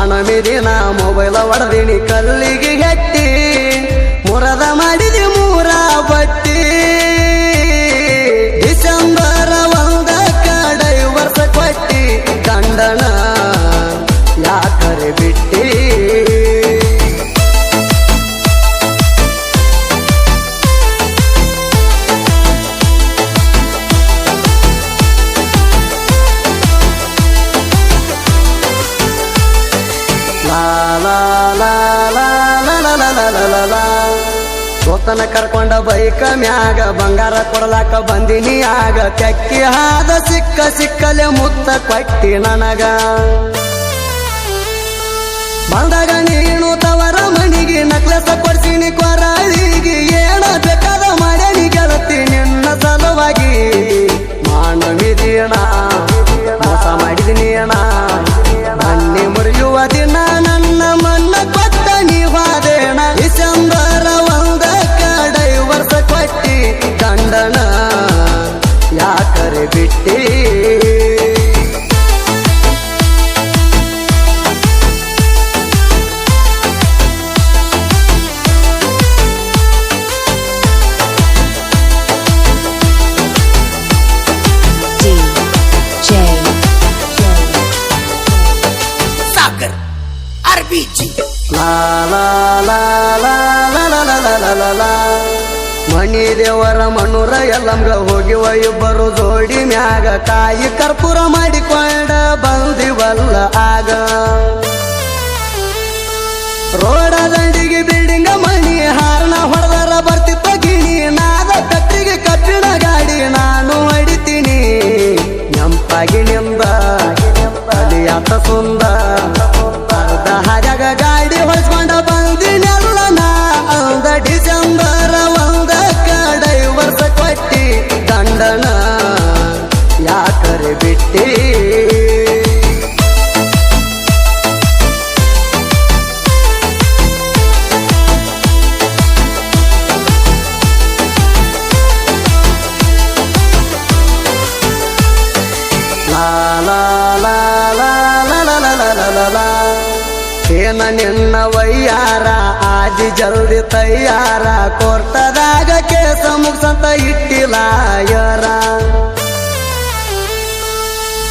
ಮಾನವಿದಿನ mobile ಒಡದಿನಿ ಕಲ್ಲಿಗೆ ಹೆಟ್ಟಿ ಮುರದ ಮಾಡಿದಿ ಮೂರ ಬಟ್ಟಿ ಡಿಸೆಂಬರ್ 1 ಡೈವರ್ಸ್ ಕೊಟ್ಟಿ ಗಂಡನ ಯಾಕರೆ ಬಿಟ್ಟಿ ಸೋತನ ಕರ್ಕೊಂಡ ಬೈಕ ಮ್ಯಾಗ ಬಂಗಾರ ಕೊಡಲಾಕ ಬಂದಿನಿ ಆಗ ತೆಕ್ಕಿ ಹಾದ ಸಿಕ್ಕಲೆ ಮುತ್ತ ಕೊಟ್ಟಿ ನನಗ ಬಂದಾಗ ನೀನು ತವರ ಮನಿಗೆ ನಕ್ಲಸ ಕೊಡ್ಸಿನಿ ಕೊರಳಿಗೆ ಏನ ಬೇಕಾದ ಮಾಡೇನಿ ಗೆಳತಿ ನಿನ್ನ ಸಲುವಾಗಿ ಮಾನವಿದೀಣ ಮೋಸ ಮಾಡಿದಿನಿ ಅಣ್ಣ ಬನ್ನಿ ಮುರಿಯುವ ದಿನ ನನ್ನ ಮನ್ನ ಕೊಟ್ಟ ನೀವಾದೇಣ ಡಿಸೆಂಬರ್ 1 ಡೈವರ್ಸ್ ಕೊಟ್ಟಿ ಗಂಡನ ಯಾಕರೆ ಬಿಟ್ಟಿ ಮಣಿ ದೇವರ ಮಣ್ಣೂರ ಎಲ್ಲಂಗ ಹೋಗಿವ ಇಬ್ಬರು ಜೋಡಿ ಮ್ಯಾಗ ಕಾಯಿ ಕರ್ಪೂರ ಮಾಡಿಕೊಂಡ ಬಂದಿವಲ್ಲ ಆಗ ರೋಡ ದಂಡಿಗೆ ಬಿಲ್ಡಿಂಗ ಮಣಿ ಹಾರಣ ಹೊಡೆದರ ಬರ್ತಿತ್ತ ಗಿಣಿ ನಾದ ಕಟ್ಟಿಗೆ ಕಬ್ಬಿಣ ಗಾಡಿ ನಾನು ಹೊಡಿತೀನಿ ನೆಂಪಾಗಿ ನಿಂದ ಅಲಿಯಾತ ಸುಂದ ಅರ್ಧ ಹಾಜಾಗ ಗಾಡಿ ಹೊಡ್ಸ್ಕೊಂಡ ಬಂದಿನೆಲ್ಲ ನಾ ಅಂದ ಡಿಸೆಂಬರ್ 1 ಡೈವರ್ಸ್ ಕೊಟ್ಟಿ ಗಂಡನ ಯಾಕರೆ ಬಿಟ್ಟಿ ಏನ ನಿನ್ನ ವಯ್ಯಾರ ಆಜಿ ಜಲ್ದಿ ತಯ್ಯಾರ ಕೋರ್ಟದಾಗ ಕೇಸ ಮುಗ್ಸಂತ ಇಟ್ಟಿಲಾಯರ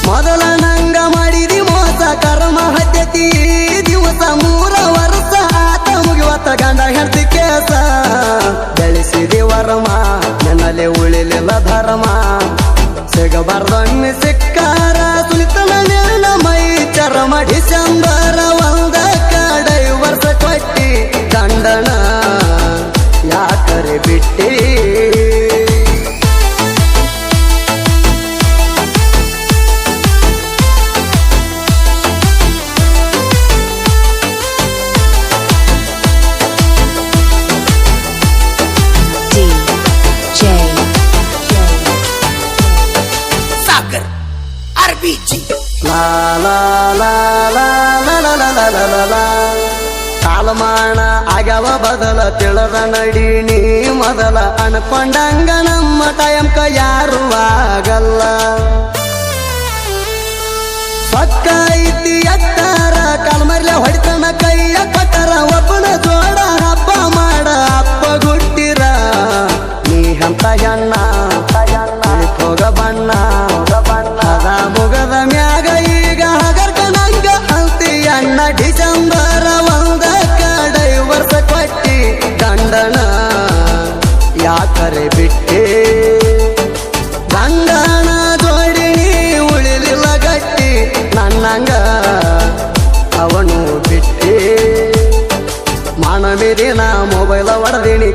ಮೊದಲ ನಂಗ ಮಾಡಿದಿ ಮೋಸ ಕರ್ಮ ಹತ್ಯತಿ ದಿವಸ 3 ವರ್ಷ ಆತ ಮುಗಿವತ್ತ ಗಂಡ ಹೆಂಡತಿ ಕೇಸ ಬೆಳೆಸಿದಿ ವರ್ಮ ನೆನಲೆ ಉಳಿಲಿಲ್ಲ ಧರ್ಮ ಸಿಗಬಾರ್ದೊಮ್ಮೆ ಸಿಕ್ಕಾರ ಸುಲಿತನ ನಿನ್ನ ಮೈ ಚರ್ಮ ಡಿಸೆಂಬರ್ 1 ಡೈವರ್ಸ್ ಕೊಟ್ಟಿ ಗಂಡನ ಯಾಕರೆ ಬಿಟ್ಟಿ ಕಾಲಮಾನ ಆಗ್ಯಾವ ಬದಲ ತಿಳದ ನಡಿ ನೀ ಮೊದಲ ಅನ್ಕೊಂಡಂಗ ನಮ್ಮ ಟೈಮ್ಕ ಯಾರು ಆಗಲ್ಲ ಪಕ್ಕ ಐತಿ ಎತ್ತಾರ ಕಾಲ್ಮರ್ಲೆ ಹೊಡಿತನ ಕೈಯ ಕಟ್ಟರ ಒಬ್ಬನ ಜೋಡ ಹಬ್ಬ ಮಾಡ ಅಪ್ಪ ಗುಟ್ಟಿರ ನೀ ಅಂತ ಹೆಣ್ಣ ಹೋಗ ಬಣ್ಣ ಅದ ಮುಗದ ಮ್ಯಾಗ ಈಗ ಹಗರ್ಕ ನಂಗ ಅಂತಿ ಅಣ್ಣ ಡಿಸೆಂಬರ್ 1 ಡೈವರ್ಸ್ ಕೊಟ್ಟಿ ಗಂಡನ ಯಾಕರೆ ಬಿಟ್ಟಿ ಗಂಡನ ಜೋಡಿ ನೀ ಉಳಿಲಿಲ್ಲ ಗಟ್ಟಿ ನನ್ನಂಗ ಅವನು ಬಿಟ್ಟಿ ಮಾನವಿದಿನ ಮೊಬೈಲ ಒಡದಿನಿ